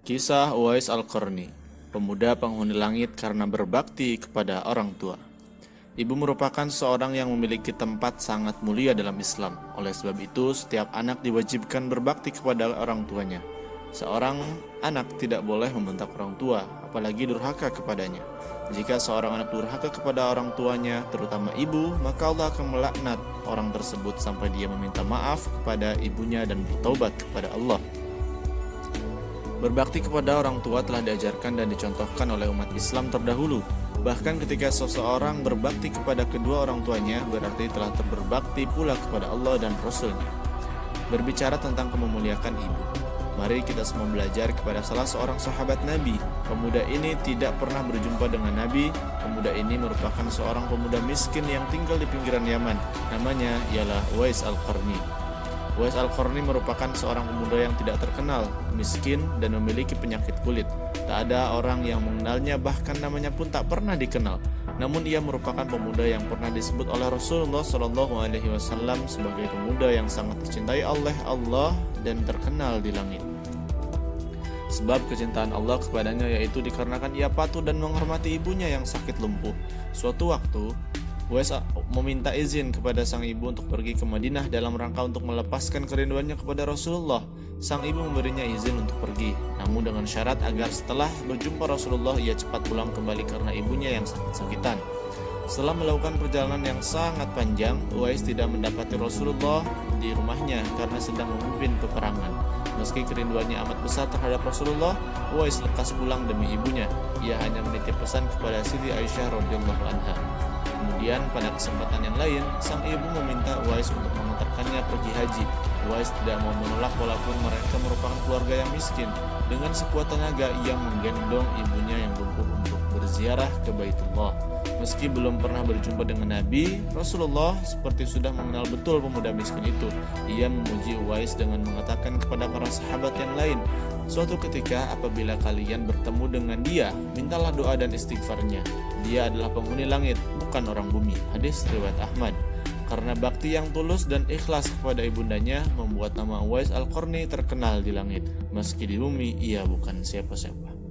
Kisah Uwais Al-Qarni, pemuda penghuni langit karena berbakti kepada orang tua. Ibu merupakan seorang yang memiliki tempat sangat mulia dalam Islam. Oleh sebab itu, setiap anak diwajibkan berbakti kepada orang tuanya. Seorang anak tidak boleh membentak orang tua, apalagi durhaka kepadanya. Jika seorang anak durhaka kepada orang tuanya, terutama ibu, maka Allah akan melaknat orang tersebut sampai dia meminta maaf kepada ibunya dan bertaubat kepada Allah. Berbakti kepada orang tua telah diajarkan dan dicontohkan oleh umat Islam terdahulu. Bahkan ketika seseorang berbakti kepada kedua orang tuanya, berarti telah berbakti pula kepada Allah dan Rasul-Nya. Berbicara tentang memuliakan ibu, mari kita semua belajar kepada salah seorang sahabat Nabi. Pemuda ini tidak pernah berjumpa dengan Nabi. Pemuda ini merupakan seorang pemuda miskin yang tinggal di pinggiran Yaman. Namanya ialah Uwais Al-Qarni. Uwais Al-Qarni merupakan seorang pemuda yang tidak terkenal, miskin, dan memiliki penyakit kulit. Tak ada orang yang mengenalnya, bahkan namanya pun tak pernah dikenal. Namun ia merupakan pemuda yang pernah disebut oleh Rasulullah SAW sebagai pemuda yang sangat dicintai oleh Allah dan terkenal di langit. Sebab kecintaan Allah kepadanya yaitu dikarenakan ia patuh dan menghormati ibunya yang sakit lumpuh. Suatu waktu, Uwais meminta izin kepada sang ibu untuk pergi ke Madinah dalam rangka untuk melepaskan kerinduannya kepada Rasulullah. Sang ibu memberinya izin untuk pergi, namun dengan syarat agar setelah berjumpa Rasulullah ia cepat pulang kembali karena ibunya yang sakit-sakitan. Setelah melakukan perjalanan yang sangat panjang, Uwais tidak mendapati Rasulullah di rumahnya karena sedang memimpin peperangan. Meski kerinduannya amat besar terhadap Rasulullah, Uwais lekas pulang demi ibunya. Ia hanya menitip pesan kepada Siti Aisyah radhiyallahu anha. Kemudian pada kesempatan yang lain, sang ibu meminta Uwais untuk mengantarkannya pergi haji. Uwais tidak mau menolak walaupun mereka merupakan keluarga yang miskin. Dengan sekuat tenaga ia menggendong ibunya yang lumpuh untuk berziarah ke Baitullah. Meski belum pernah berjumpa dengan Nabi, Rasulullah seperti sudah mengenal betul pemuda miskin itu. Ia memuji Uwais dengan mengatakan kepada para sahabat yang lain, "Suatu ketika apabila kalian bertemu dengan dia, mintalah doa dan istighfarnya. Dia adalah penghuni langit, bukan orang bumi." Hadis riwayat Ahmad. Karena bakti yang tulus dan ikhlas kepada ibundanya membuat nama Uwais Al-Qarni terkenal di langit. Meski di bumi ia bukan siapa-siapa.